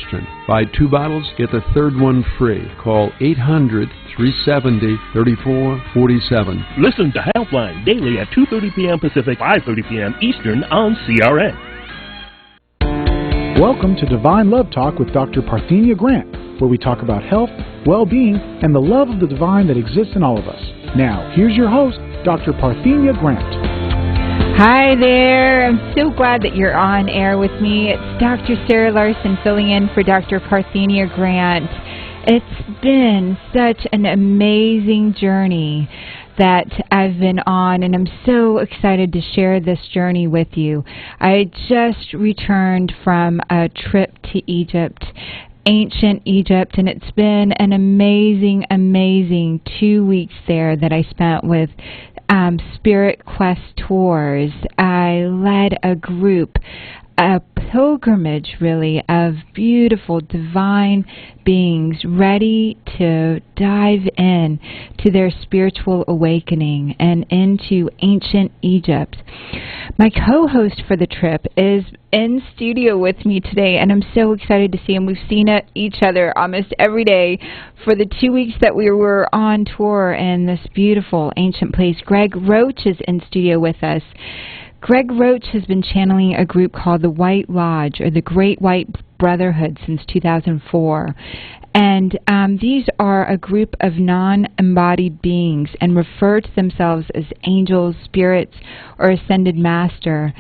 Western. Buy 2 bottles, get the third one free. Call 800-370-3447. Listen to Helpline daily at 2:30 p.m. Pacific, 5:30 p.m. Eastern on CRN. Welcome to Divine Love Talk with Dr. Parthenia Grant, where we talk about health, well-being, and the love of the divine that exists in all of us. Now, here's your host, Dr. Parthenia Grant. Hi there. I'm so glad that you're on air with me. It's Dr. Sarah Larsen filling in for Dr. Parthenia Grant. It's been such an amazing journey that I've been on, and I'm so excited to share this journey with you. I just returned from a trip to Egypt, ancient Egypt, and it's been an amazing, amazing 2 weeks there that I spent with Spirit Quest Tours. I led a group, a pilgrimage really, of beautiful divine beings ready to dive in to their spiritual awakening and into ancient Egypt. My co-host for the trip is in studio with me today, and I'm so excited to see him. We've seen each other almost every day for the 2 weeks that we were on tour in this beautiful ancient place. Greg Roach is in studio with us. Greg Roach has been channeling a group called the White Lodge, or the Great White Brotherhood, since 2004. And these are a group of non-embodied beings and refer to themselves as angels, spirits, or ascended master.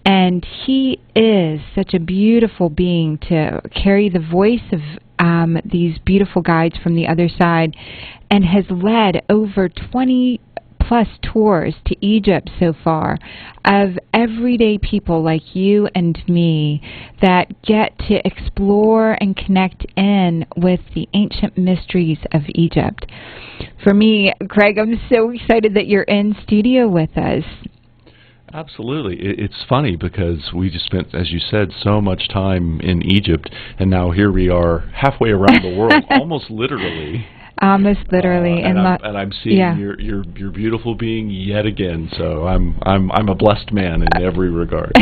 And he is such a beautiful being to carry the voice of these beautiful guides from the other side, and has led over 20 plus tours to Egypt so far of everyday people like you and me that get to explore and connect in with the ancient mysteries of Egypt. For me, Greg, I'm so excited that you're in studio with us. Absolutely. It's funny because we just spent, as you said, so much time in Egypt, and now here we are halfway around the world, almost literally. Almost literally, and I'm seeing your beautiful being yet again. So I'm a blessed man in every regard.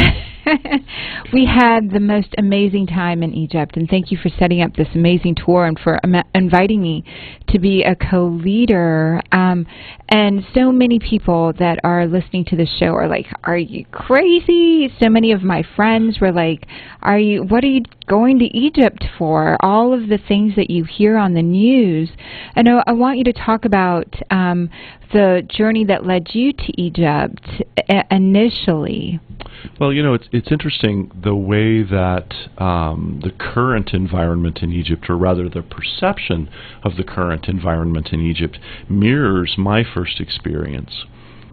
We had the most amazing time in Egypt, and thank you for setting up this amazing tour and for inviting me to be a co-leader. And so many people that are listening to this show are like, "Are you crazy?" So many of my friends were like, what are you going to Egypt for? All of the things that you hear on the news. And I want you to talk about the journey that led you to Egypt initially. Well, you know, it's interesting the way that the current environment in Egypt, or rather the perception of the current environment in Egypt, mirrors my first experience.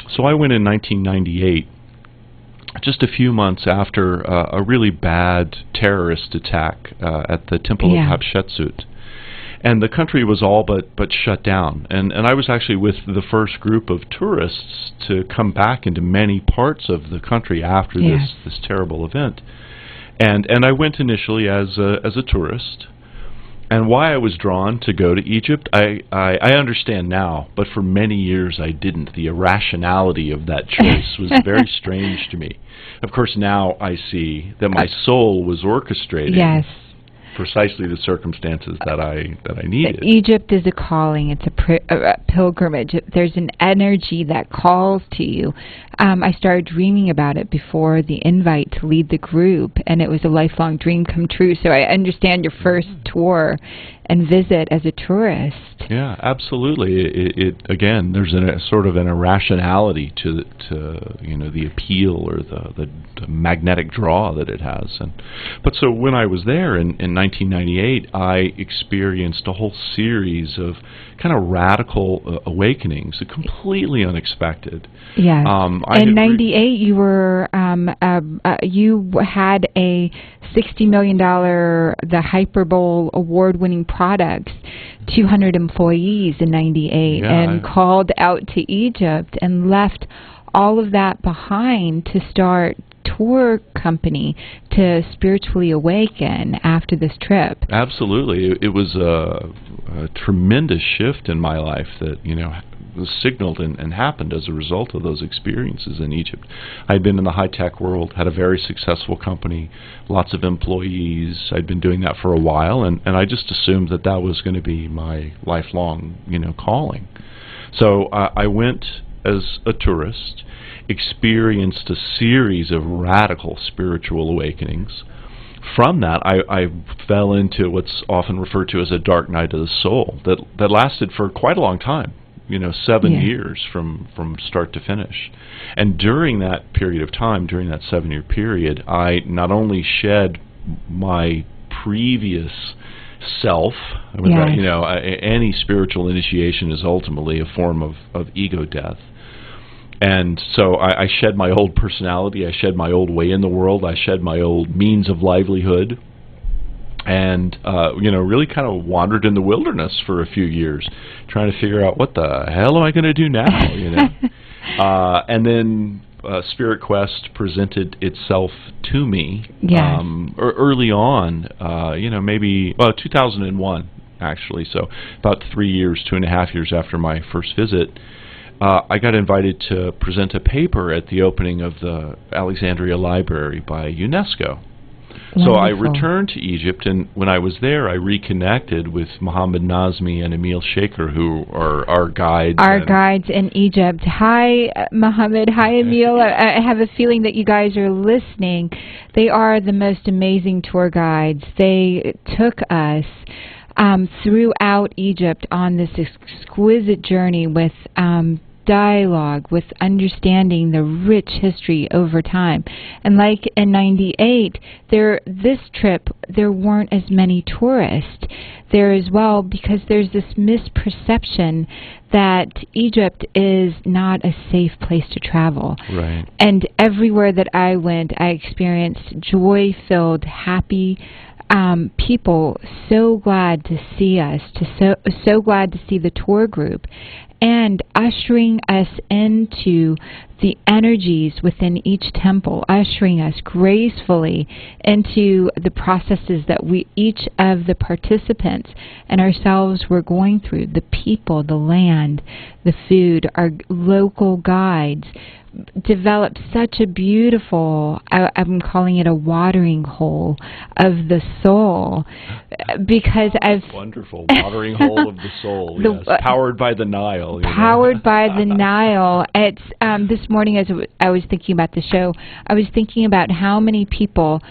So I went in 1998, just a few months after a really bad terrorist attack at the Temple of Hatshepsut. And the country was all but shut down. And I was actually with the first group of tourists to come back into many parts of the country after this terrible event. And I went initially as a tourist. And why I was drawn to go to Egypt, I understand now, but for many years I didn't. The irrationality of that choice was very strange to me. Of course, now I see that my soul was orchestrating precisely the circumstances that I needed. Egypt is a calling. It's a pilgrimage. There's an energy that calls to you. I started dreaming about it before the invite to lead the group, and it was a lifelong dream come true. So I understand your first tour and visit as a tourist. Yeah, absolutely. It again, there's a sort of an irrationality to you know, the appeal or the magnetic draw that it has. But so when I was there in 1998, I experienced a whole series of kind of radical awakenings, completely unexpected. Yes. In '98, you were you had a $60 million the Hyperbowl award-winning products, 200 employees in '98, and called out to Egypt and left all of that behind to start tour company to spiritually awaken after this trip. Absolutely. It was a tremendous shift in my life that, you know, was signaled and happened as a result of those experiences in Egypt. I'd been in the high-tech world, had a very successful company, lots of employees. I'd been doing that for a while, and I just assumed that was going to be my lifelong, calling. So I went as a tourist, experienced a series of radical spiritual awakenings. From that, I fell into what's often referred to as a dark night of the soul that lasted for quite a long time, 7 years from start to finish. And during that period of time, during that 7-year period, I not only shed my previous self, any spiritual initiation is ultimately a form of ego death. And so I shed my old personality, I shed my old way in the world, I shed my old means of livelihood, and really kind of wandered in the wilderness for a few years, trying to figure out what the hell am I going to do now, and then Spirit Quest presented itself to me early on, maybe 2001 actually, so about 2.5 years after my first visit. I got invited to present a paper at the opening of the Alexandria Library by UNESCO. Wonderful. So I returned to Egypt, and when I was there, I reconnected with Mohammed Nazmi and Emil Shaker, who are our guides. Our guides in Egypt. Hi, Mohammed. Hi, Emil. I have a feeling that you guys are listening. They are the most amazing tour guides. They took us throughout Egypt on this exquisite journey with dialogue, with understanding the rich history over time. And like in '98, this trip, there weren't as many tourists there as well, because there's this misperception that Egypt is not a safe place to travel. Right. And everywhere that I went, I experienced joy-filled, happy people, so glad to see us, so glad to see the tour group, and ushering us into the energies within each temple, ushering us gracefully into the processes that each of the participants and ourselves were going through, the people, the land, the food. Our local guides developed such a beautiful, I'm calling it a watering hole of the soul, because wonderful watering hole of the soul, yes, powered by the Nile. Powered by the Nile. It's this morning as I was thinking about the show, I was thinking about how many people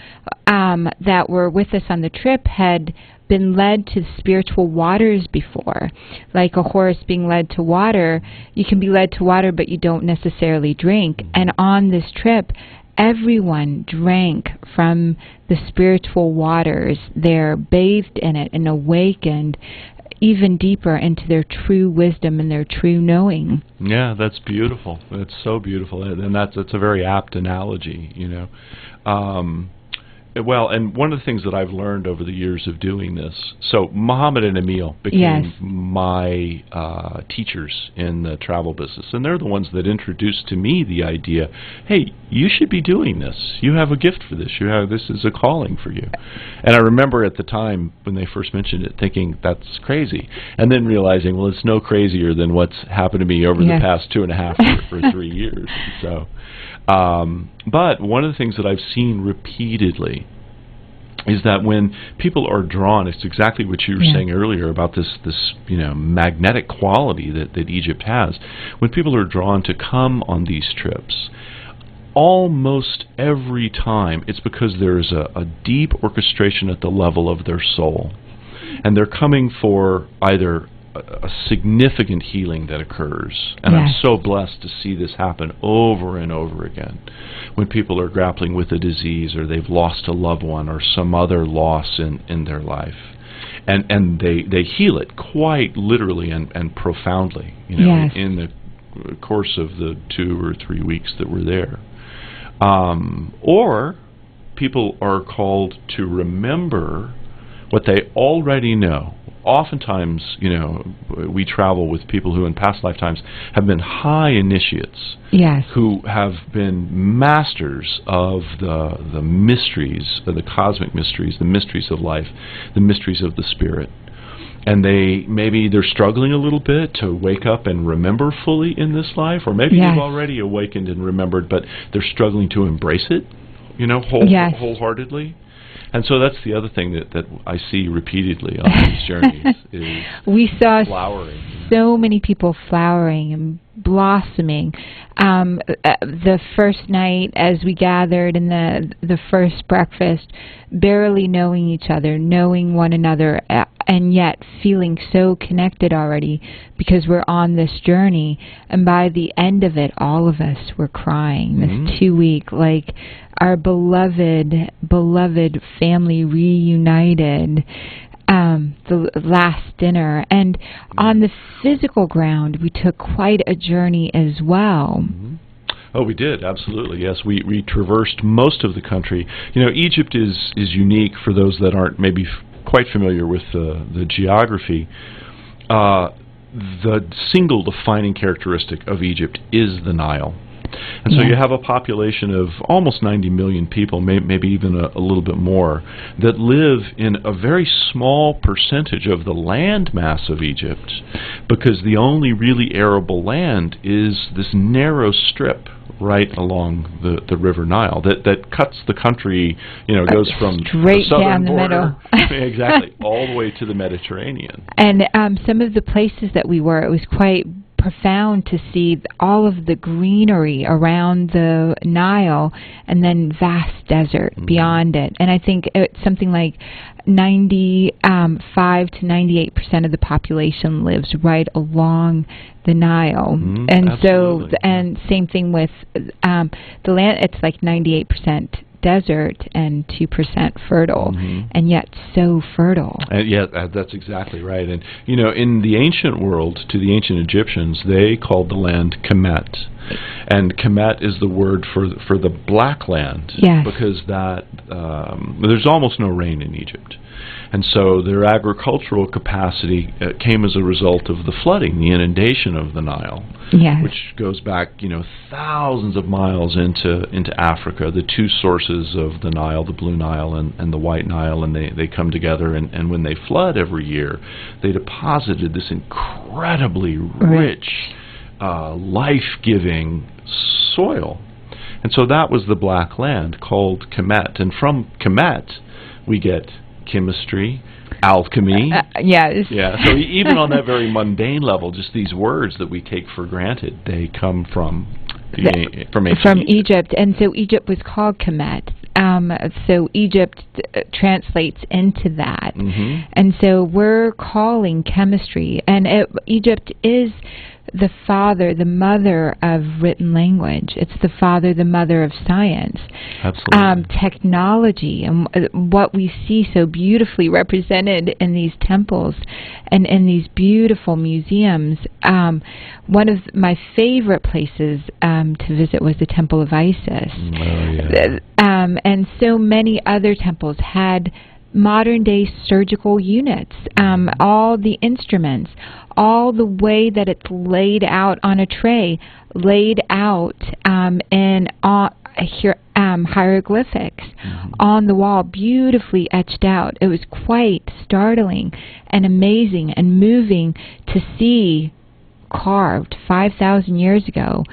that were with us on the trip had been led to spiritual waters before. Like a horse being led to water, you can be led to water, but you don't necessarily drink. And on this trip, everyone drank from the spiritual waters there, bathed in it, and awakened even deeper into their true wisdom and their true knowing. Yeah, that's beautiful. That's so beautiful, and that's a very apt analogy, Well, and one of the things that I've learned over the years of doing this, so Mohammed and Emil became my teachers in the travel business, and they're the ones that introduced to me the idea, hey, you should be doing this. You have a gift for this. This is a calling for you. And I remember at the time when they first mentioned it thinking, that's crazy, and then realizing, well, it's no crazier than what's happened to me over the past 2.5 or 3 years. So. But one of the things that I've seen repeatedly is that when people are drawn, it's exactly what you were saying earlier about this magnetic quality that Egypt has. When people are drawn to come on these trips, almost every time it's because there's a deep orchestration at the level of their soul. And they're coming for either a significant healing that occurs, and I'm so blessed to see this happen over and over again when people are grappling with a disease, or they've lost a loved one, or some other loss in their life, and they heal it quite literally and profoundly, in the course of the 2 or 3 weeks that we're there. Or people are called to remember what they already know, oftentimes, we travel with people who in past lifetimes have been high initiates, yes, who have been masters of the mysteries, the cosmic mysteries, the mysteries of life, the mysteries of the spirit. And maybe they're struggling a little bit to wake up and remember fully in this life, or maybe yes, they've already awakened and remembered, but they're struggling to embrace it, yes, wholeheartedly. And so that's the other thing that I see repeatedly on these journeys is we saw flowering. So many people flowering and blossoming. The first night as we gathered in the first breakfast, barely knowing each other, knowing one another, and yet feeling so connected already because we're on this journey. And by the end of it, all of us were crying. This 2 week, like our beloved family reunited. The last dinner, and on the physical ground, we took quite a journey as well. Oh, we did, absolutely. Yes, we traversed most of the country. Egypt is unique for those that aren't maybe quite familiar with the geography. The single defining characteristic of Egypt is the Nile. And so you have a population of almost 90 million people, maybe even a little bit more, that live in a very small percentage of the land mass of Egypt, because the only really arable land is this narrow strip right along the River Nile that cuts the country, goes from straight the southern down the border, middle. exactly, all the way to the Mediterranean. And some of the places that we were, it was quite profound to see all of the greenery around the Nile and then vast desert beyond it. And I think it's something like 95 to 98% of the population lives right along the Nile. And absolutely. so, and same thing with the land, it's like 98% desert and 2% fertile, and yet so fertile. That's exactly right. And in the ancient world, to the ancient Egyptians, they called the land Kemet, and Kemet is the word for the black land, because there's almost no rain in Egypt. And so their agricultural capacity came as a result of the flooding, the inundation of the Nile, which goes back, thousands of miles into Africa. The two sources of the Nile, the Blue Nile and the White Nile, and they come together. And when they flood every year, they deposited this incredibly rich, life-giving soil. And so that was the black land called Kemet. And from Kemet, we get chemistry, alchemy. Yes. Yeah. So even on that very mundane level, just these words that we take for granted, they come from Egypt. And so Egypt was called Kemet. So Egypt translates into that. And so we're calling chemistry, and Egypt is the father, the mother of written language. It's the father, the mother of science. Absolutely. Technology, and what we see so beautifully represented in these temples and in these beautiful museums. One of my favorite places to visit was the Temple of Isis. And so many other temples had modern-day surgical units, all the instruments, all the way that it's laid out on a tray, laid out in hieroglyphics on the wall, beautifully etched out. It was quite startling and amazing and moving to see carved 5,000 years ago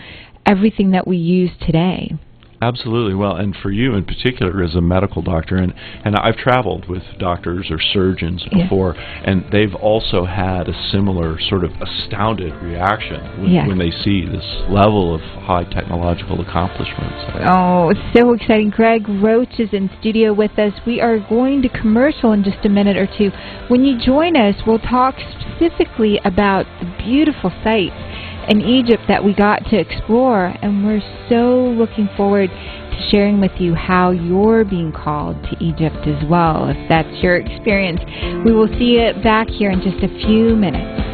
everything that we use today. Absolutely. Well, and for you in particular as a medical doctor, and I've traveled with doctors or surgeons before, and they've also had a similar sort of astounded reaction when they see this level of high technological accomplishments. Oh, it's so exciting. Greg Roach is in studio with us. We are going to commercial in just a minute or two. When you join us, we'll talk specifically about the beautiful sights in Egypt that we got to explore, and we're so looking forward to sharing with you how you're being called to Egypt as well, if that's your experience. We will see you back here in just a few minutes.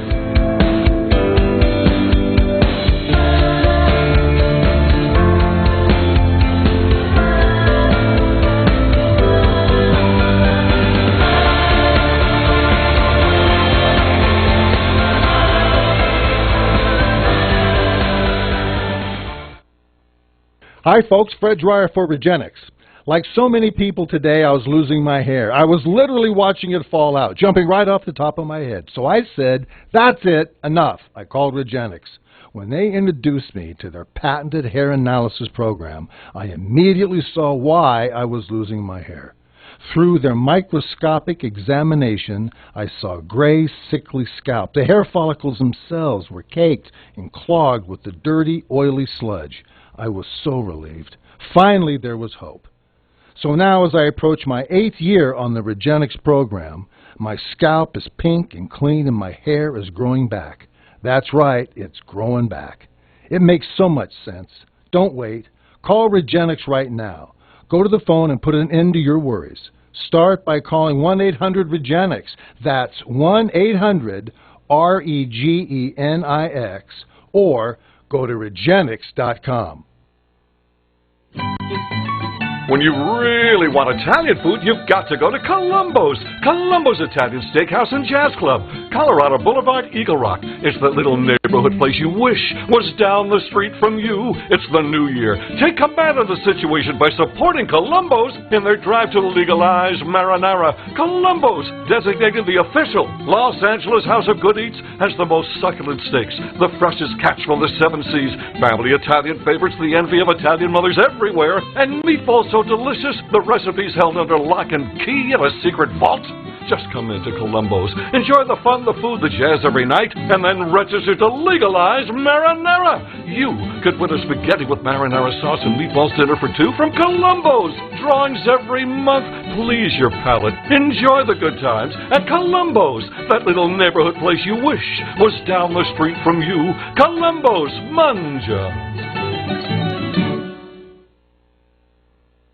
Hi, folks. Fred Dreyer for Regenix. Like so many people today, I was losing my hair. I was literally watching it fall out, jumping right off the top of my head. So I said, that's it, enough. I called Regenix. When they introduced me to their patented hair analysis program, I immediately saw why I was losing my hair. Through their microscopic examination, I saw gray, sickly scalp. The hair follicles themselves were caked and clogged with the dirty, oily sludge. I was so relieved. Finally, there was hope. So now, as I approach my 8th year on the Regenix program, my scalp is pink and clean and my hair is growing back. That's right, it's growing back. It makes so much sense. Don't wait. Call Regenix right now. Go to the phone and put an end to your worries. Start by calling 1-800-REGENIX. That's 1-800-REGENIX. Or go to Regenix.com. When you really want Italian food, you've got to go to Columbo's. Columbo's Italian Steakhouse and Jazz Club, Colorado Boulevard, Eagle Rock. It's that little neighborhood place you wish was down the street from you. It's the new year. Take command of the situation by supporting Columbo's in their drive to legalize marinara. Columbo's, designated the official Los Angeles House of Good Eats, has the most succulent steaks, the freshest catch from the 7 seas, family Italian favorites, the envy of Italian mothers everywhere, and meatballs so delicious, the recipe's held under lock and key in a secret vault. Just come into Columbo's, enjoy the fun, the food, the jazz every night, and then register to legalize marinara. You could win a spaghetti with marinara sauce and meatballs dinner for 2 from Columbo's. Drawings every month. Please your palate. Enjoy the good times at Columbo's, that little neighborhood place you wish was down the street from you. Columbo's, Manja.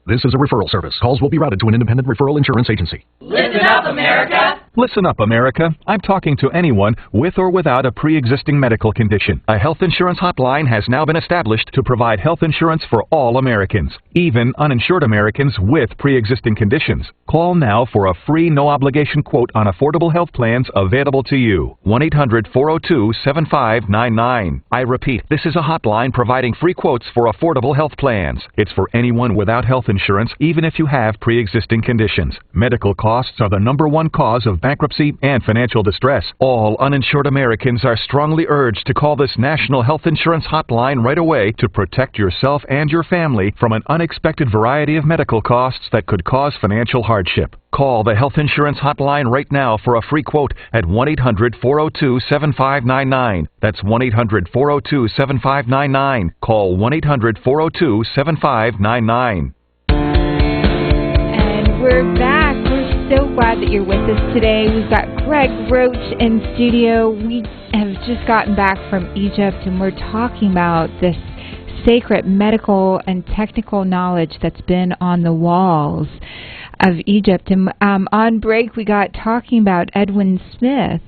This is a referral service. Calls will be routed to an independent referral insurance agency. Listen up, America! Listen up, America. I'm talking to anyone with or without a pre-existing medical condition. A health insurance hotline has now been established to provide health insurance for all Americans, even uninsured Americans with pre-existing conditions. Call now for a free, no-obligation quote on affordable health plans available to you. 1-800-402-7599. I repeat, this is a hotline providing free quotes for affordable health plans. It's for anyone without health insurance, even if you have pre-existing conditions. Medical costs are the #1 cause of bankruptcy and financial distress. All uninsured Americans are strongly urged to call this National Health Insurance Hotline right away to protect yourself and your family from an unexpected variety of medical costs that could cause financial hardship. Call the Health Insurance Hotline right now for a free quote at 1-800-402-7599. That's 1-800-402-7599. Call 1-800-402-7599. And we're back. We're so glad that you're with us today. We've got Greg Roach in studio. We have just gotten back from Egypt, and we're talking about this sacred medical and technical knowledge that's been on the walls of Egypt. And on break, we got talking about Edwin Smith.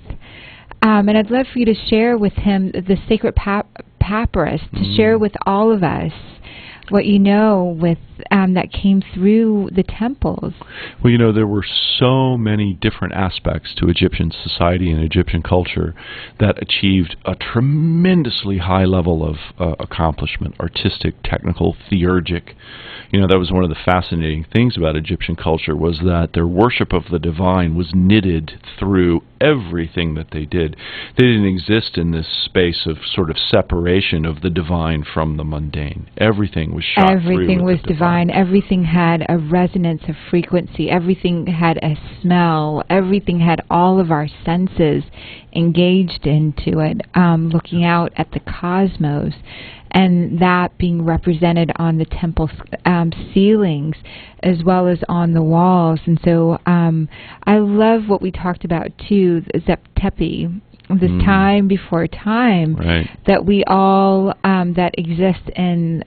And I'd love for you to share with him the sacred papyrus, to share with all of us what you know with that came through the temples. Well, you know, there were so many different aspects to Egyptian society and Egyptian culture that achieved a tremendously high level of accomplishment, artistic, technical, theurgic. You know, that was one of the fascinating things about Egyptian culture, was that their worship of the divine was knitted through everything that they did. They didn't exist in this space of sort of separation of the divine from the mundane. Everything was shot through. Everything was divine. Everything had a resonance of frequency. Everything had a smell. Everything had all of our senses engaged into it, looking out at the cosmos, and that being represented on the temple ceilings as well as on the walls. And so I love what we talked about too, Zeptepi, this time before time, right, that we all that exist in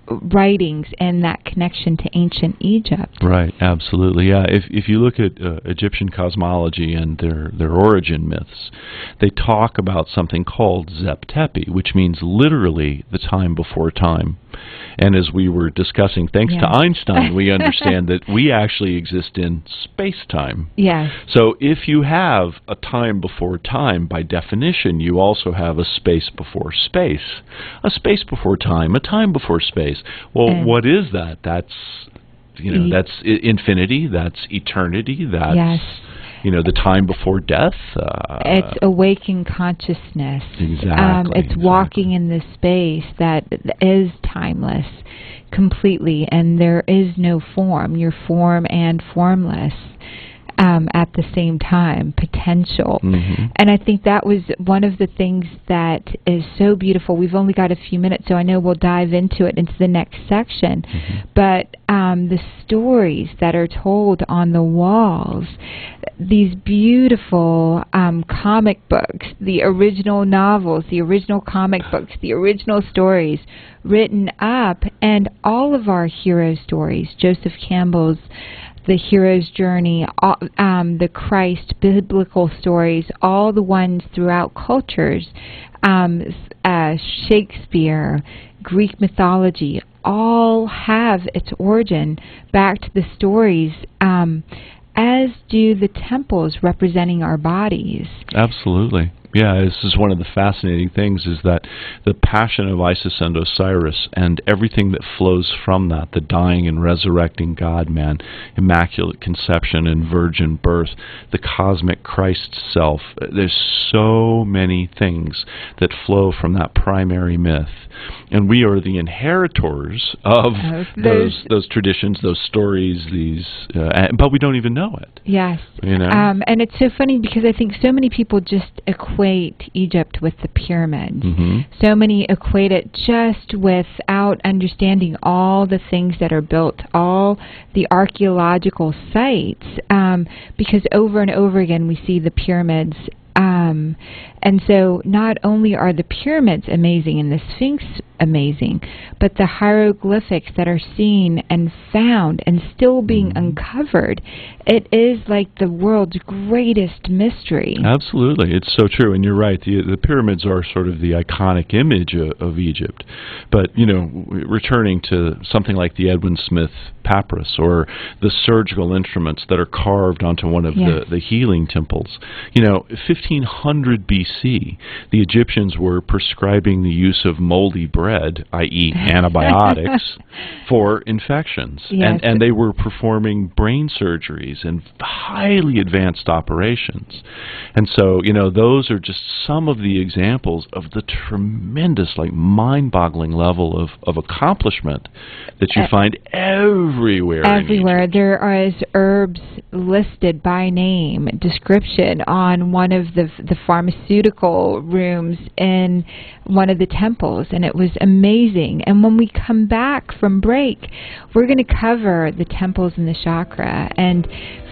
writings and that connection to ancient Egypt. Right, absolutely. Yeah, if you look at Egyptian cosmology and their origin myths, they talk about something called Zep Tepi, which means literally the time before time. And as we were discussing, thanks to Einstein, we understand that we actually exist in space-time. Yes. So if you have a time before time, by definition, you also have a space before space. A space before time, a time before space. Well, what is that? That's, that's infinity, that's eternity, that's... the time before death. It's awakened consciousness. Exactly. It's walking in this space that is timeless completely, and there is no form. You're form and formless at the same time, potential. And I think that was one of the things that is so beautiful. We've only got a few minutes, so I know we'll dive into it into the next section. But the stories that are told on the walls, these beautiful comic books, the original novels, the original comic books, the original stories written up, and all of our hero stories, Joseph Campbell's The Hero's Journey, the Christ biblical stories, all the ones throughout cultures, Shakespeare, Greek mythology, all have its origin back to the stories, as do the temples representing our bodies. Absolutely. Yeah, this is one of the fascinating things, is that the passion of Isis and Osiris and everything that flows from that, the dying and resurrecting God-man, immaculate conception and virgin birth, the cosmic Christ self, there's so many things that flow from that primary myth. And we are the inheritors of those traditions, those stories, but we don't even know it. Yes. And it's so funny because I think so many people just equate Egypt with the pyramids. So many equate it just without understanding all the things that are built, all the archaeological sites, because over and over again we see the pyramids. And so not only are the pyramids amazing and the Sphinx amazing, but the hieroglyphics that are seen and found and still being uncovered, it is like the world's greatest mystery. Absolutely. It's so true. And you're right. The pyramids are sort of the iconic image of Egypt. But, returning to something like the Edwin Smith papyrus or the surgical instruments that are carved onto one of the healing temples. 1500 BC, the Egyptians were prescribing the use of moldy bread, i.e. antibiotics, for infections. And they were performing brain surgeries and highly advanced operations. And so, those are just some of the examples of the tremendous, mind-boggling level of accomplishment that you find everywhere. Everywhere. There are herbs listed by name, description on one of the pharmaceutical rooms in one of the temples, and it was amazing. And when we come back from break, we're going to cover the temples and the chakra, and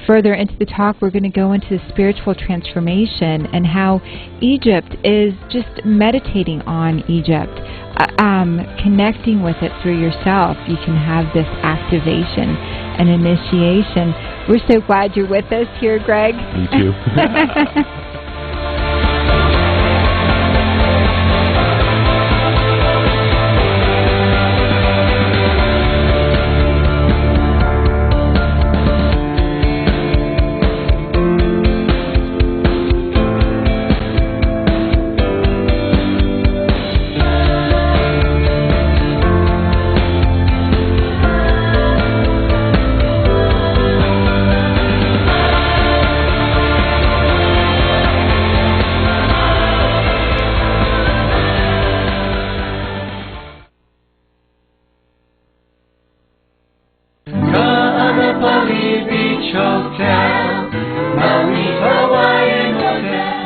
further into the talk we're going to go into the spiritual transformation and how Egypt is just meditating on Egypt, connecting with it through yourself. You can have this activation and initiation. We're so glad you're with us here, Greg. Me too.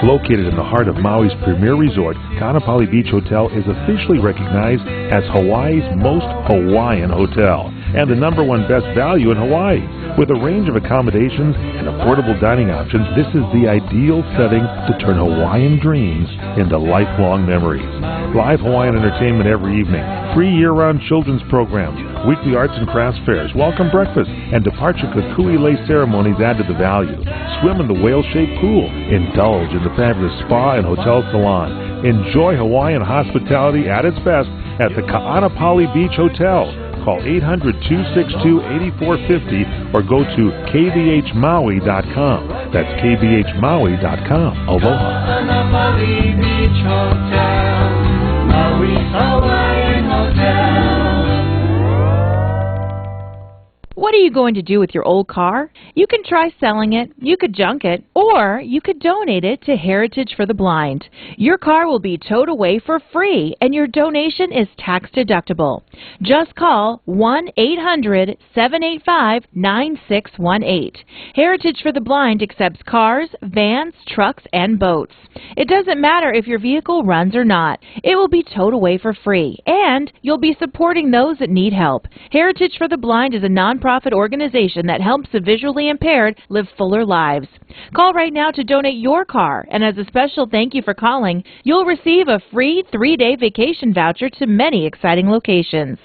Located in the heart of Maui's premier resort, Kaanapali Beach Hotel is officially recognized as Hawaii's most Hawaiian hotel and the #1 best value in Hawaii. With a range of accommodations and affordable dining options, this is the ideal setting to turn Hawaiian dreams into lifelong memories. live Hawaiian entertainment every evening, free year-round children's programs, weekly arts and crafts fairs, welcome breakfast, and departure kukui lei ceremonies add to the value. Swim in the whale-shaped pool. Indulge in the fabulous spa and hotel salon. Enjoy Hawaiian hospitality at its best at the Ka'anapali Beach Hotel. Call 800-262-8450 or go to kbhmaui.com. That's kbhmaui.com. Aloha. Ka'anapali Beach Hotel, Maui's Hawaiian Hotel. What are you going to do with your old car? You can try selling it, you could junk it, or you could donate it to Heritage for the Blind. Your car will be towed away for free, and your donation is tax deductible. Just call 1-800-785-9618. Heritage for the Blind accepts cars, vans, trucks, and boats. It doesn't matter if your vehicle runs or not. It will be towed away for free, and you'll be supporting those that need help. Heritage for the Blind is a nonprofit organization that helps the visually impaired live fuller lives. Call right now to donate your car, and as a special thank you for calling, you'll receive a free 3-day vacation voucher to many exciting locations.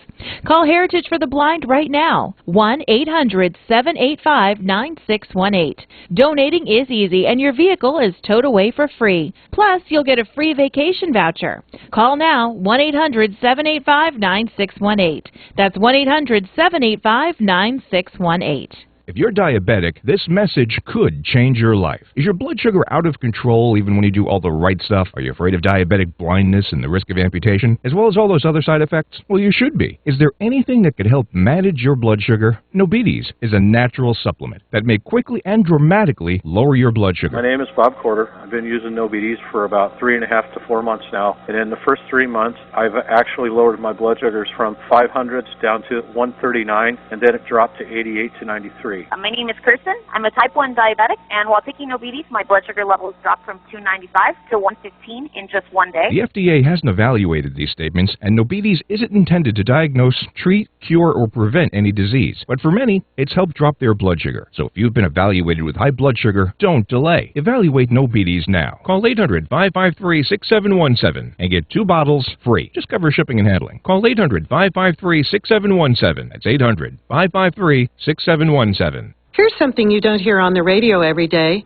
Call Heritage for the Blind right now, 1-800-785-9618. Donating is easy, and your vehicle is towed away for free. Plus, you'll get a free vacation voucher. Call now, 1-800-785-9618. That's 1-800-785-9618. If you're diabetic, this message could change your life. Is your blood sugar out of control even when you do all the right stuff? Are you afraid of diabetic blindness and the risk of amputation, as well as all those other side effects? Well, you should be. Is there anything that could help manage your blood sugar? Nobides is a natural supplement that may quickly and dramatically lower your blood sugar. My name is Bob Corder. I've been using Nobides for about 3.5 to 4 months now, and in the first 3 months, I've actually lowered my blood sugars from 500s down to 139, and then it dropped to 88 to 93. My name is Kirsten. I'm a type 1 diabetic, and while taking Nobides, my blood sugar levels dropped from 295 to 115 in just 1 day. The FDA hasn't evaluated these statements, and Nobides isn't intended to diagnose, treat, cure, or prevent any disease. But for many, it's helped drop their blood sugar. So if you've been evaluated with high blood sugar, don't delay. Evaluate Nobides now. Call 800-553-6717 and get 2 bottles free. Just cover shipping and handling. Call 800-553-6717. That's 800-553-6717. Here's something you don't hear on the radio every day.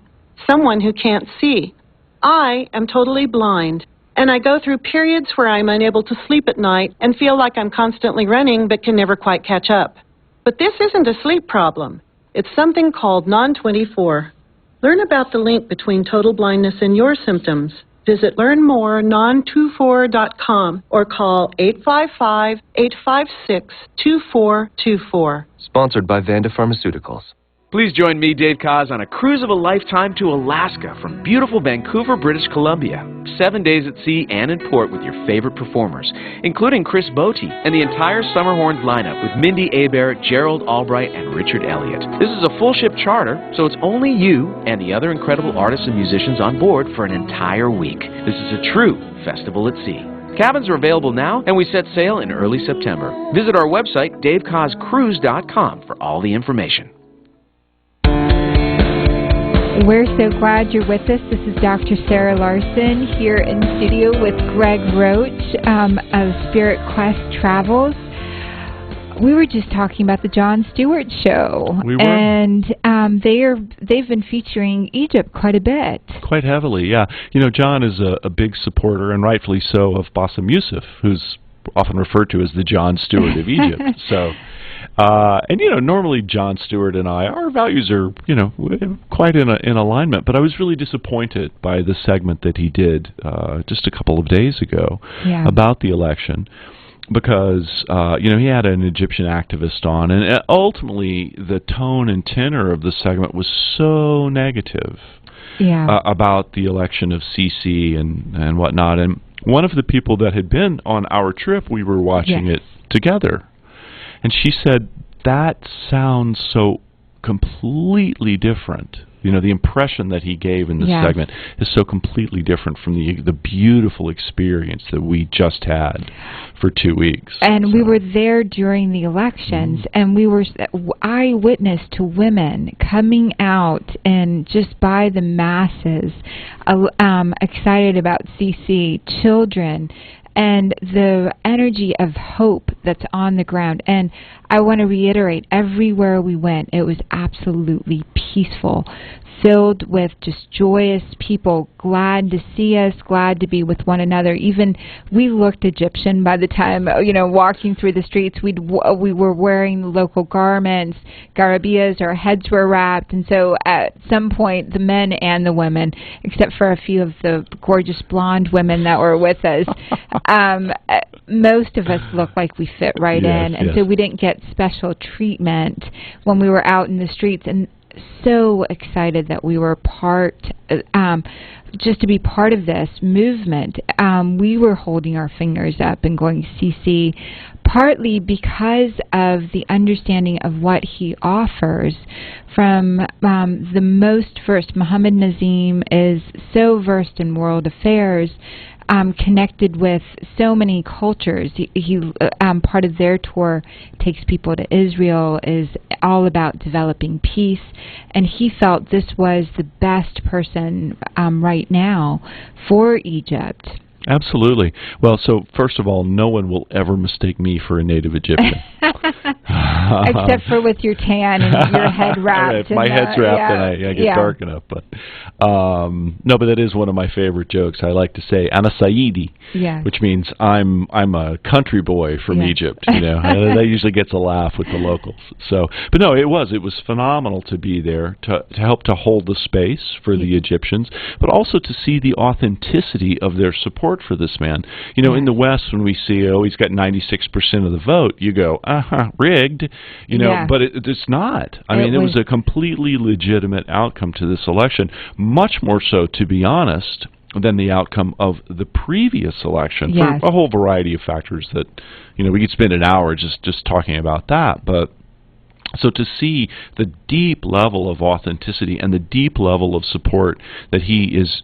Someone who can't see. I am totally blind, and I go through periods where I'm unable to sleep at night and feel like I'm constantly running but can never quite catch up. But this isn't a sleep problem. It's something called non-24. Learn about the link between total blindness and your symptoms. Visit learnmorenon24.com or call 855-856-2424. Sponsored by Vanda Pharmaceuticals. Please join me, Dave Koz, on a cruise of a lifetime to Alaska from beautiful Vancouver, British Columbia. 7 days at sea and in port with your favorite performers, including Chris Botti and the entire Summer Horns lineup with Mindy Abair, Gerald Albright, and Richard Elliott. This is a full ship charter, so it's only you and the other incredible artists and musicians on board for an entire week. This is a true festival at sea. Cabins are available now, and we set sail in early September. Visit our website, davekozcruise.com, for all the information. We're so glad you're with us. This is Dr. Sarah Larsen here in studio with Greg Roach of Spirit Quest Travels. We were just talking about the Jon Stewart show. We were. And they've been featuring Egypt quite a bit. Quite heavily, yeah. You know, John is a big supporter, and rightfully so, of Bassem Youssef, who's often referred to as the Jon Stewart of Egypt. So, and you know, normally Jon Stewart and our values are, you know, quite in alignment. But I was really disappointed by the segment that he did just a couple of days ago about the election. Because, you know, he had an Egyptian activist on, and ultimately the tone and tenor of the segment was so negative about the election of Sisi and whatnot. And one of the people that had been on our trip, we were watching it together, and she said, that sounds so completely different. You know, the impression that he gave in the segment is so completely different from the beautiful experience that we just had for 2 weeks. And we were there during the elections, and we were eyewitness to women coming out and just by the masses, excited about Sisi, children. and the energy of hope that's on the ground. And I want to reiterate, everywhere we went, it was absolutely peaceful, filled with just joyous people, glad to see us, glad to be with one another. Even we looked Egyptian by the time, walking through the streets. We were wearing the local garments, garabiyas, our heads were wrapped. And so at some point, the men and the women, except for a few of the gorgeous blonde women that were with us, most of us looked like we fit right in. And so we didn't get special treatment when we were out in the streets. And so excited that we were just to be part of this movement. We were holding our fingers up and going CC, partly because of the understanding of what he offers from the most versed. Muhammad Nazim is so versed in world affairs, connected with so many cultures. He part of their tour takes people to Israel, is all about developing peace, and he felt this was the best person right now for Egypt. Absolutely. Well, so first of all, no one will ever mistake me for a native Egyptian. Except for with your tan and your head wrapped. Right, my head's wrapped and I get dark enough. But no, but that is one of my favorite jokes. I like to say, "Ana Saidi," which means I'm a country boy from Egypt. That usually gets a laugh with the locals. So, but no, it was phenomenal to be there to help to hold the space for the Egyptians, but also to see the authenticity of their support for this man. In the West, when we see, he's got 96% of the vote, you go, rigged, but it's not. I mean, it was a completely legitimate outcome to this election, much more so, to be honest, than the outcome of the previous election for a whole variety of factors that, we could spend an hour just talking about that. But so to see the deep level of authenticity and the deep level of support that he is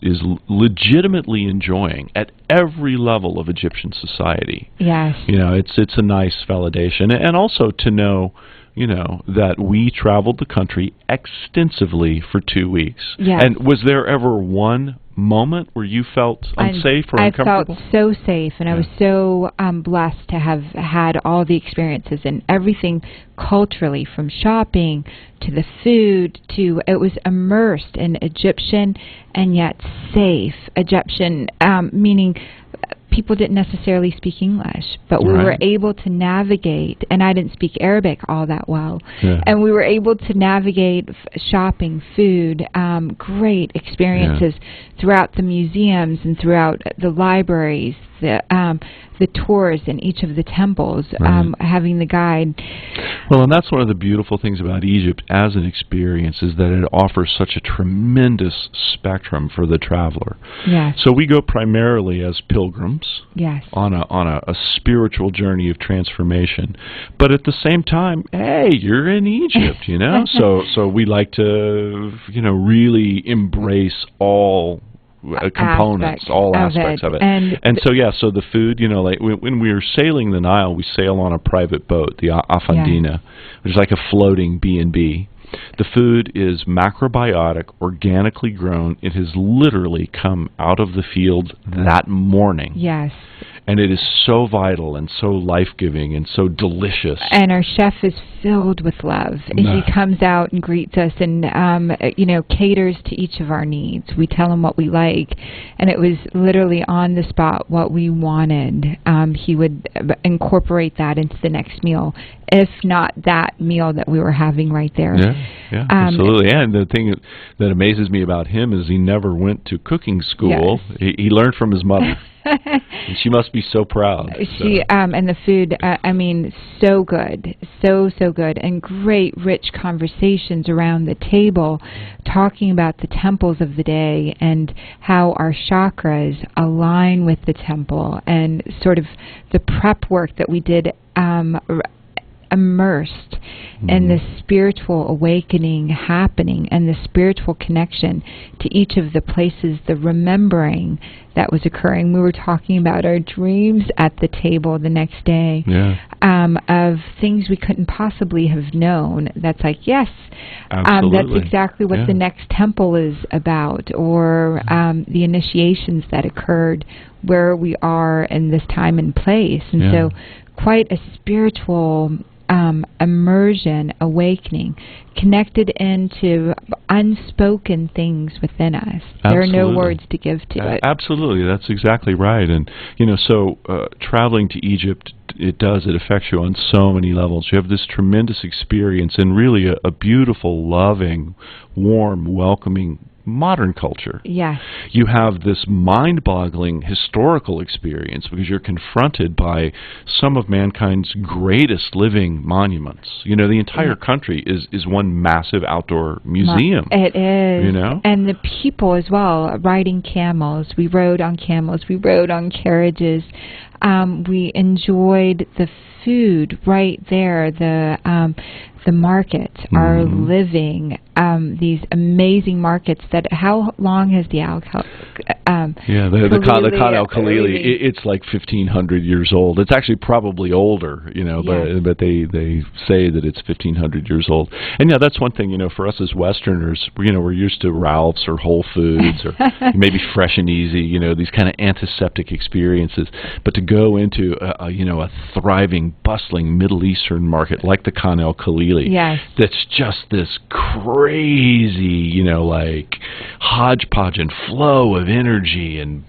legitimately enjoying at every level of Egyptian society. Yes. It's a nice validation. And also to know, that we traveled the country extensively for 2 weeks. Yes. And was there ever one moment where you felt unsafe or uncomfortable? I felt so safe, and I was so blessed to have had all the experiences and everything culturally, from shopping to the food to it was immersed in Egyptian and yet safe. Egyptian meaning people didn't necessarily speak English, but we were able to navigate, and I didn't speak Arabic all that well, and we were able to navigate shopping, food, great experiences throughout the museums and throughout the libraries, the tours in each of the temples, having the guide. Well, and that's one of the beautiful things about Egypt as an experience, is that it offers such a tremendous spectrum for the traveler. Yes. So we go primarily as pilgrims. Yes. On a spiritual journey of transformation, but at the same time, hey, you're in Egypt, so we like to really embrace all components, all aspects of it. And so so the food, like when we were sailing the Nile, we sail on a private boat, the Afandina, which is like a floating B&B. The food is macrobiotic, organically grown. It has literally come out of the field that morning. Yes. And it is so vital and so life-giving and so delicious. And our chef is filled with love. He comes out and greets us and, caters to each of our needs. We tell him what we like. And it was literally on the spot what we wanted. He would incorporate that into the next meal, if not that meal that we were having right there. Yeah, absolutely. And the thing that amazes me about him is he never went to cooking school. Yes. He learned from his mother. And she must be so proud. She and the food, so good, so good, and great, rich conversations around the table, talking about the temples of the day and how our chakras align with the temple, and sort of the prep work that we did immersed in the spiritual awakening happening and the spiritual connection to each of the places, the remembering that was occurring. We were talking about our dreams at the table the next day, of things we couldn't possibly have known. That's like, yes, that's exactly what the next temple is about, or the initiations that occurred where we are in this time and place. And so quite a spiritual immersion, awakening, connected into unspoken things within us. There are no words to give to it. Absolutely, that's exactly right. And, so traveling to Egypt, it affects you on so many levels. You have this tremendous experience and really a beautiful, loving, warm, welcoming modern culture. Yes. You have this mind-boggling historical experience because you're confronted by some of mankind's greatest living monuments. The entire country is one massive outdoor museum. It is. And the people as well, riding camels. We rode on camels. We rode on carriages. We enjoyed the food right there. The markets are living, these amazing markets that, how long has the the Khan el-Khalili, it's like 1,500 years old. It's actually probably older, but they say that it's 1,500 years old. And that's one thing, for us as Westerners, we're used to Ralph's or Whole Foods or maybe Fresh and Easy, these kind of antiseptic experiences. But to go into a thriving, bustling Middle Eastern market like the Khan el-Khalili, that's just this crazy, like hodgepodge and flow of energy, and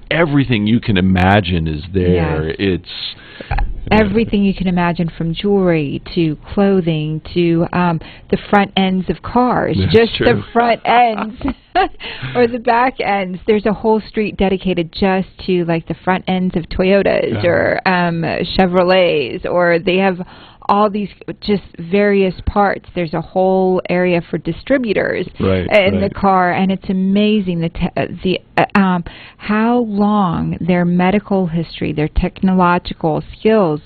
everything you can imagine is there. It's everything you can imagine, from jewelry to clothing to the front ends of cars. Just the front ends or the back ends. There's a whole street dedicated just to like the front ends of Toyotas or Chevrolets, or they have all these just various parts. There's a whole area for distributors in the car, and it's amazing how long their medical history, their technological skills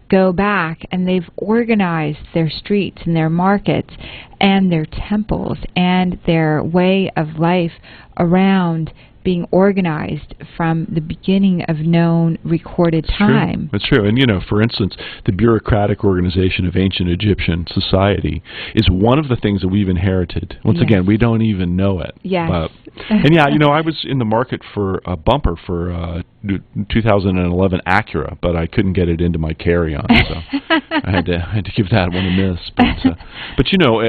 go back, and they've organized their streets and their markets and their temples and their way of life around being organized from the beginning of known recorded time. That's true. And, for instance, the bureaucratic organization of ancient Egyptian society is one of the things that we've inherited. Once again, we don't even know it. Yes. And I was in the market for a bumper for 2011 Acura, but I couldn't get it into my carry-on, so I had to give that one a miss. But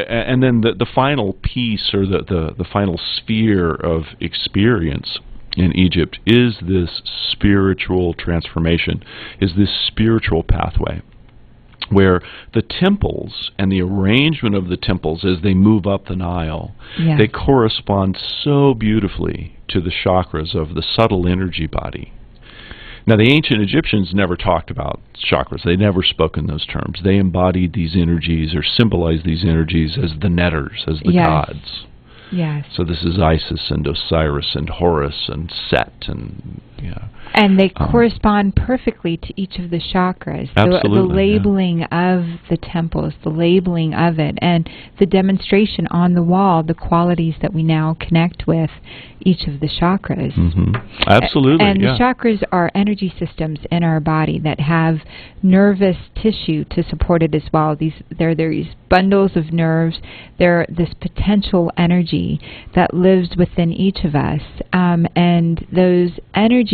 and then the final piece, or the final sphere of experience in Egypt, is this spiritual transformation, is this spiritual pathway, where the temples and the arrangement of the temples as they move up the Nile, they correspond so beautifully to the chakras of the subtle energy body. Now, the ancient Egyptians never talked about chakras. They never spoke in those terms. They embodied these energies or symbolized these energies as the netters, as the gods. Yes. So this is Isis and Osiris and Horus and Set and and they correspond perfectly to each of the chakras. Absolutely, the labeling of the temples, the labeling of it, and the demonstration on the wall, the qualities that we now connect with each of the chakras. Absolutely. And the chakras are energy systems in our body that have nervous tissue to support it as well. They're these bundles of nerves. They're this potential energy that lives within each of us. And those energies,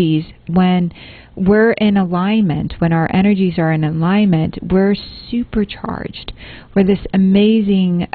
when we're in alignment, when our energies are in alignment, we're supercharged. We're this amazing,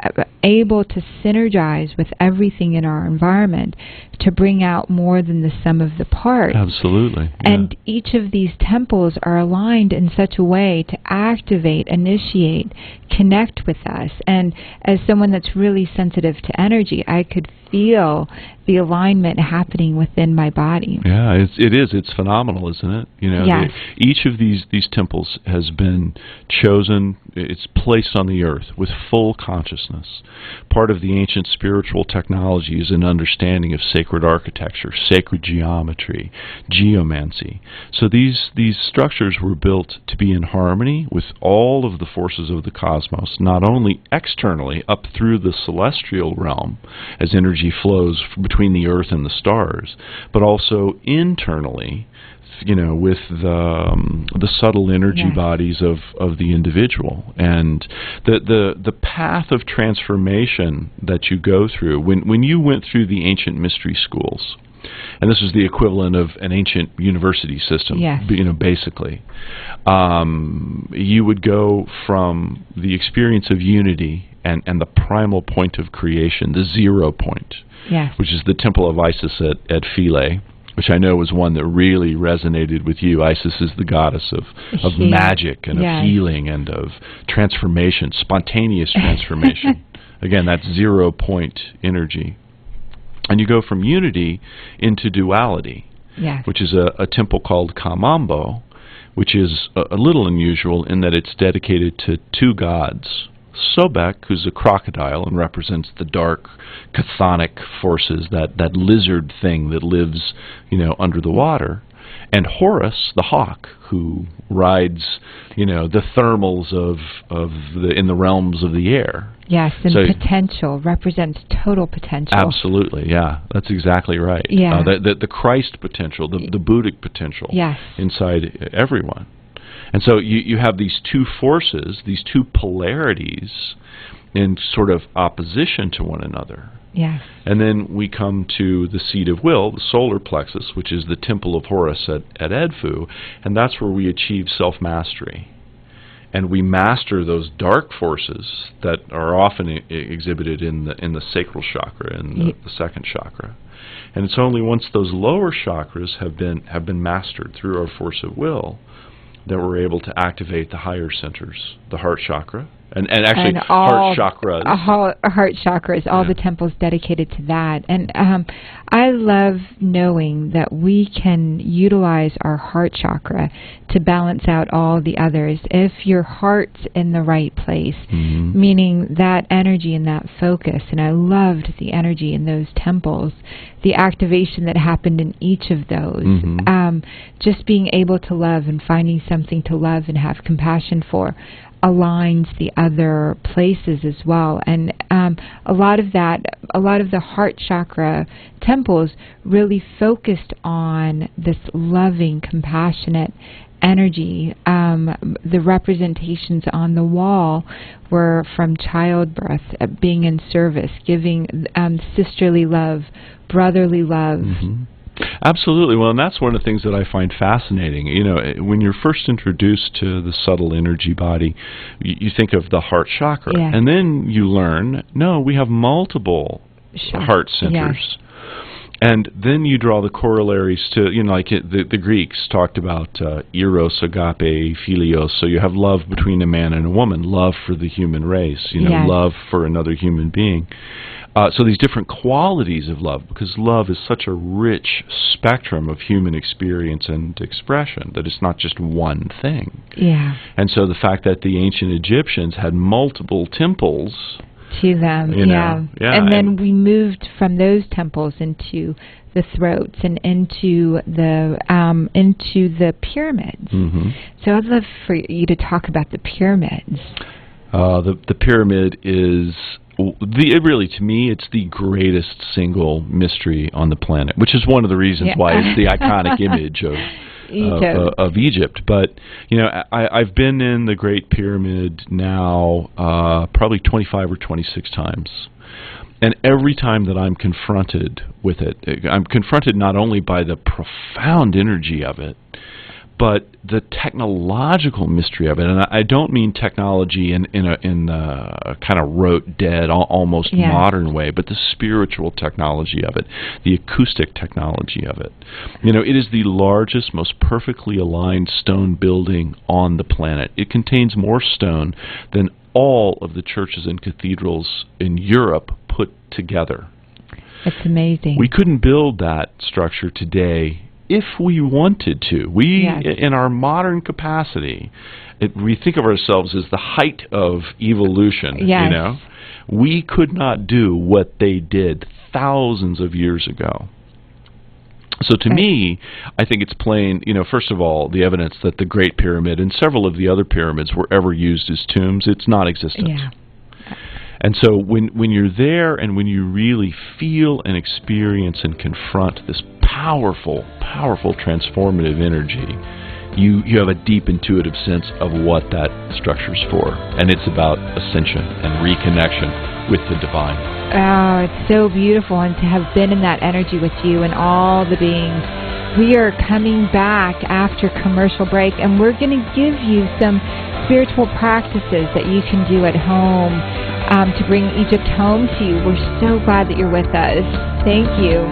able to synergize with everything in our environment to bring out more than the sum of the parts. Absolutely. And each of these temples are aligned in such a way to activate, initiate, connect with us. And as someone that's really sensitive to energy, I could feel the alignment happening within my body. Yeah, it is. It's phenomenal, isn't it? Yes. Each of these temples has been chosen it's placed on the earth with full consciousness. Part of the ancient spiritual technology is an understanding of sacred architecture, sacred geometry, geomancy. So these structures were built to be in harmony with all of the forces of the cosmos, not only externally up through the celestial realm as energy flows between the earth and the stars, but also internally, with the subtle energy bodies of the individual. And the path of transformation that you go through, when you went through the ancient mystery schools, and this is the equivalent of an ancient university system, basically, you would go from the experience of unity and the primal point of creation, the 0 point, which is the temple of Isis at Philae, which I know was one that really resonated with you. Isis is the goddess of magic and of healing and of transformation, spontaneous transformation. Again, that's 0 point energy. And you go from unity into duality, which is a temple called Kamambo, which is a little unusual in that it's dedicated to 2 gods. Sobek, who's a crocodile and represents the dark chthonic forces, that lizard thing that lives, under the water, and Horus, the hawk, who rides, the thermals in the realms of the air. Yes, and so potential represents total potential. Absolutely, yeah, that's exactly right. Yeah, the Christ potential, the Buddhic potential, inside everyone. And so you have these 2 forces, these 2 polarities in sort of opposition to one another. Yes. And then we come to the seat of will, the solar plexus, which is the temple of Horus at Edfu, and that's where we achieve self-mastery. And we master those dark forces that are often exhibited in the sacral chakra and the second chakra. And it's only once those lower chakras have been mastered through our force of will that we're able to activate the higher centers, the heart chakra, and actually heart chakras. Heart chakras, all the temples dedicated to that. And I love knowing that we can utilize our heart chakra to balance out all the others. If your heart's in the right place, meaning that energy and that focus, and I loved the energy in those temples, the activation that happened in each of those, just being able to love and finding something to love and have compassion for aligns the other places as well. And a lot of the heart chakra temples really focused on this loving, compassionate energy. The representations on the wall were from childbirth, being in service, giving sisterly love, brotherly love. Absolutely. Well, and that's one of the things that I find fascinating. When you're first introduced to the subtle energy body, you think of the heart chakra, and then you learn, no, we have multiple heart centers. And then you draw the corollaries to, like the Greeks talked about eros, agape, philios. So you have love between a man and a woman, love for the human race, love for another human being. So these different qualities of love, because love is such a rich spectrum of human experience and expression, that it's not just one thing. Yeah. And so the fact that the ancient Egyptians had multiple temples to them, and then we moved from those temples into the throats and into the pyramids. So I'd love for you to talk about the pyramids. The pyramid is really, to me, it's the greatest single mystery on the planet, which is one of the reasons why it's the iconic image of Egypt. But I've been in the Great Pyramid now probably 25 or 26 times, and every time that I'm confronted with it, I'm confronted not only by the profound energy of it, but the technological mystery of it. And I don't mean technology in a kind of rote, dead, almost modern way, but the spiritual technology of it, the acoustic technology of it. It is the largest, most perfectly aligned stone building on the planet. It contains more stone than all of the churches and cathedrals in Europe put together. It's amazing. We couldn't build that structure today if we wanted to. We, Yes. in our modern capacity, we think of ourselves as the height of evolution, Yes. you know. We could not do what they did thousands of years ago. So to me, I think it's plain, you know, first of all, the evidence that the Great Pyramid and several of the other pyramids were ever used as tombs, it's non-existent. Yeah. And so when you're there and when you really feel and experience and confront this powerful, powerful transformative energy, you have a deep intuitive sense of what that structure's for. And it's about ascension and reconnection with the divine. Oh, it's so beautiful, and to have been in that energy with you and all the beings. We are coming back after commercial break, and we're going to give you some spiritual practices that you can do at home to bring Egypt home to you. We're so glad that you're with us. Thank you.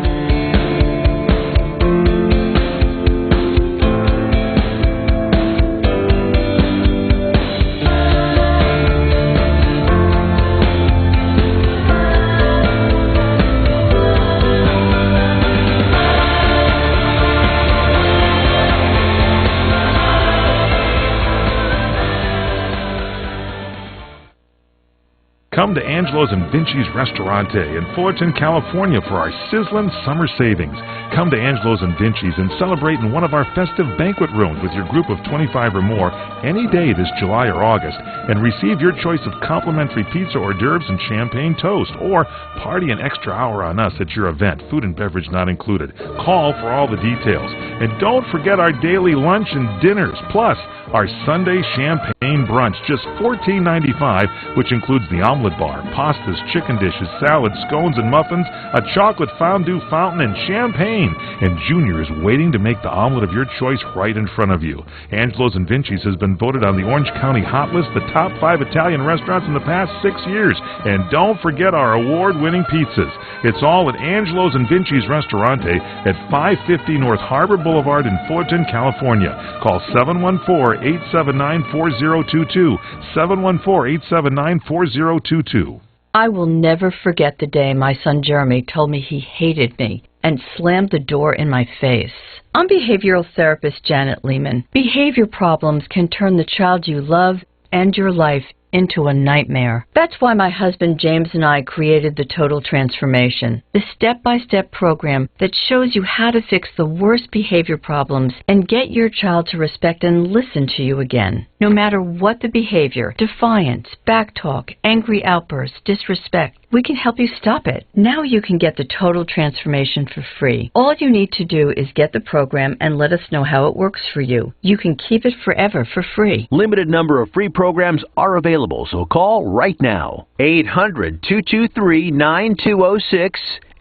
Come to Angelo's and Vinci's Restaurante in Fullerton, California for our sizzling summer savings. Come to Angelo's and Vinci's and celebrate in one of our festive banquet rooms with your group of 25 or more any day this July or August and receive your choice of complimentary pizza, hors d'oeuvres, and champagne toast, or party an extra hour on us at your event, food and beverage not included. Call for all the details. And don't forget our daily lunch and dinners, plus our Sunday champagne brunch, just $14.95, which includes the omelet bar, pastas, chicken dishes, salads, scones and muffins, a chocolate fondue fountain, and champagne. And Junior is waiting to make the omelet of your choice right in front of you. Angelo's and Vinci's has been voted on the Orange County Hot List the top 5 Italian restaurants in the past 6 years. And don't forget our award-winning pizzas. It's all at Angelo's and Vinci's Restaurante at 550 North Harbor Boulevard in Fullerton, California. Call 714-879-4022, 714-879-4022. I will never forget the day my son Jeremy told me he hated me and slammed the door in my face. I'm behavioral therapist Janet Lehman. Behavior problems can turn the child you love and your life into a nightmare. That's why my husband James and I created the Total Transformation, the step-by-step program that shows you how to fix the worst behavior problems and get your child to respect and listen to you again. No matter what the behavior, defiance, backtalk, angry outbursts, disrespect, we can help you stop it. Now you can get the Total Transformation for free. All you need to do is get the program and let us know how it works for you. You can keep it forever for free. Limited number of free programs are available, so call right now. 800-223-9206.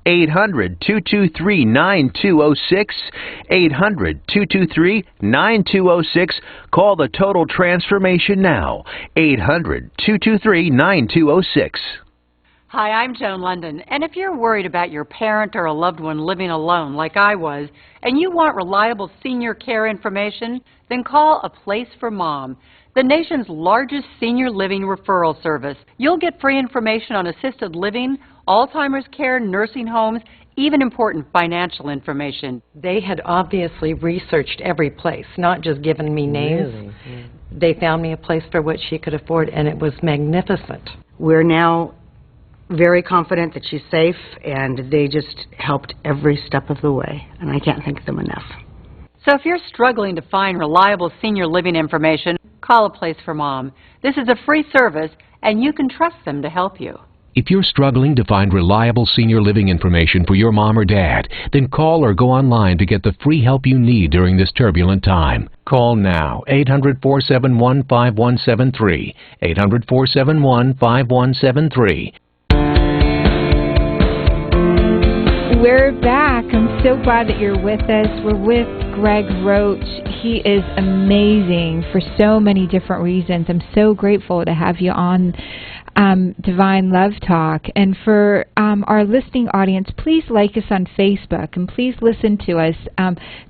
800-223-9206, 800-223-9206. Call the Total Transformation now, 800-223-9206. Hi, I'm Joan London, and if you're worried about your parent or a loved one living alone like I was, and you want reliable senior care information, then call A Place for Mom, the nation's largest senior living referral service. You'll get free information on assisted living, Alzheimer's care, nursing homes, even important financial information. They had obviously researched every place, not just given me names. Really? Yeah. They found me a place for what she could afford, and it was magnificent. We're now very confident that she's safe, and they just helped every step of the way, and I can't thank them enough. So if you're struggling to find reliable senior living information, call A Place for Mom. This is a free service, and you can trust them to help you. If you're struggling to find reliable senior living information for your mom or dad, then call or go online to get the free help you need during this turbulent time. Call now, 800-471-5173, 800-471-5173. We're back. I'm so glad that you're with us. We're with Greg Roach. He is amazing for so many different reasons. I'm so grateful to have you on Divine Love Talk. And for our listening audience, please like us on Facebook and please listen to us.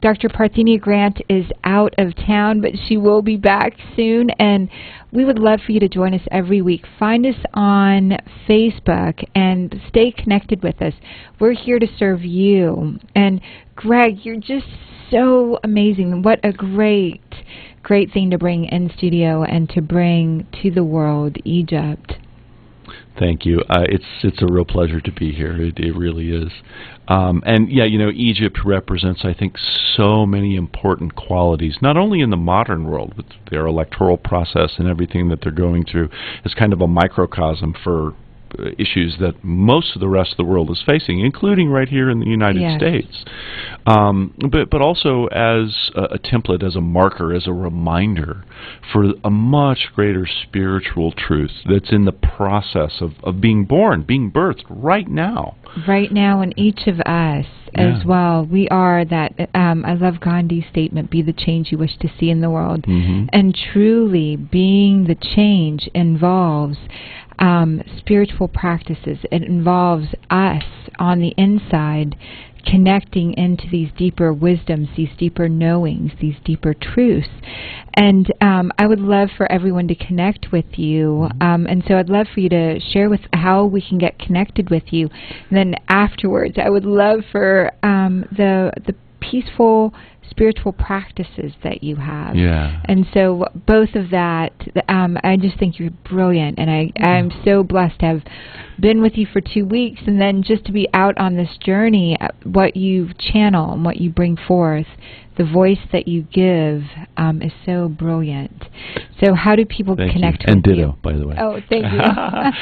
Dr. Parthenia Grant is out of town, but she will be back soon, and we would love for you to join us every week. Find us on Facebook and stay connected with us. We're here to serve you. And Greg, you're just so amazing. What a great thing to bring in studio and to bring to the world, Egypt. Thank you. It's a real pleasure to be here. It really is. And yeah, Egypt represents, I think, so many important qualities, not only in the modern world with their electoral process and everything that they're going through, as kind of a microcosm for issues that most of the rest of the world is facing, including right here in the United States. But also as a template, as a marker, as a reminder for a much greater spiritual truth that's in the process of being born, being birthed right now. Right now in each of us as well. We are that, I love Gandhi's statement, be the change you wish to see in the world. And truly being the change involves spiritual practices. It involves us on the inside connecting into these deeper wisdoms, these deeper knowings, these deeper truths. And I would love for everyone to connect with you. And so I'd love for you to share with how we can get connected with you. And then afterwards, I would love for the peaceful spiritual practices that you have. And so both of that, I just think you're brilliant, and I'm so blessed to have been with you for 2 weeks, and then just to be out on this journey, what you channel and what you bring forth, the voice that you give is so brilliant. So how do people connect with you? And ditto, by the way. Oh, thank you.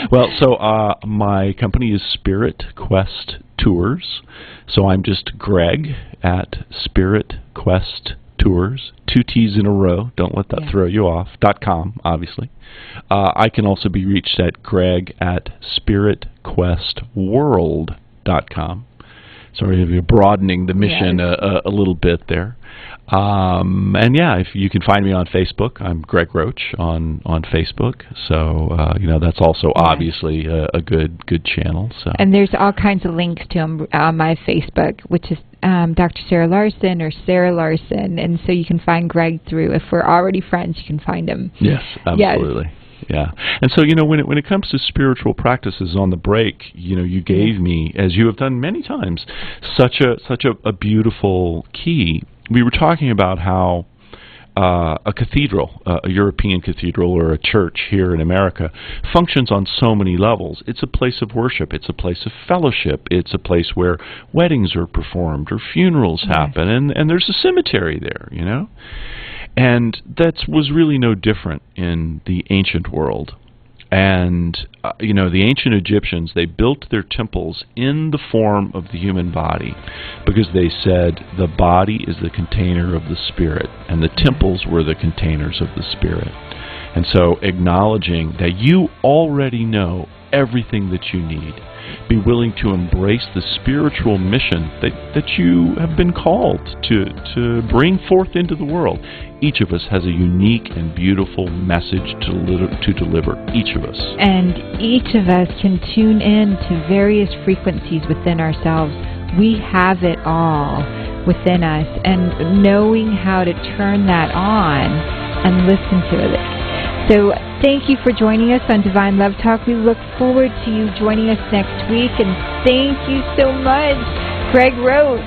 Well, so my company is Spirit Quest Tours. So I'm just Greg at Spirit Quest Tours, 2 T's in a row, don't let that throw you off, .com, obviously. I can also be reached at Greg at spiritquestworld.com. Sorry if you're broadening the mission a little bit there. And yeah, if you can find me on Facebook, I'm Greg Roach on Facebook. So that's also obviously a good channel. So and there's all kinds of links to them on my Facebook, which is Dr. Sarah Larsen or Sarah Larsen, and so you can find Greg through. If we're already friends, you can find him. Yes, absolutely. Yes. Yeah, and so when it comes to spiritual practices on the break, you gave me, as you have done many times, such a beautiful key. We were talking about how a cathedral, a European cathedral or a church here in America, functions on so many levels. It's a place of worship. It's a place of fellowship. It's a place where weddings are performed or funerals happen, and there's a cemetery there, And that was really no different in the ancient world. And, the ancient Egyptians, they built their temples in the form of the human body because they said the body is the container of the spirit, and the temples were the containers of the spirit. And so acknowledging that you already know everything that you need, be willing to embrace the spiritual mission that you have been called to bring forth into the world. Each of us has a unique and beautiful message to deliver, each of us. And each of us can tune in to various frequencies within ourselves. We have it all within us, and knowing how to turn that on and listen to it. So thank you for joining us on Divine Love Talk. We look forward to you joining us next week, and thank you so much, Greg Roach.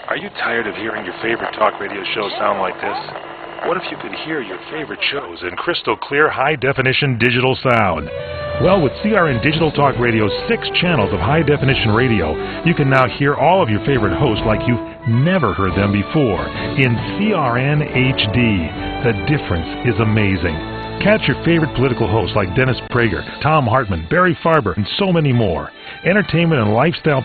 Are you tired of hearing your favorite talk radio show sound like this? What if you could hear your favorite shows in crystal clear, high-definition digital sound? Well, with CRN Digital Talk Radio's 6 channels of high-definition radio, you can now hear all of your favorite hosts like you've never heard them before in CRN HD. The difference is amazing. Catch your favorite political hosts like Dennis Prager, Tom Hartman, Barry Farber, and so many more. Entertainment and lifestyle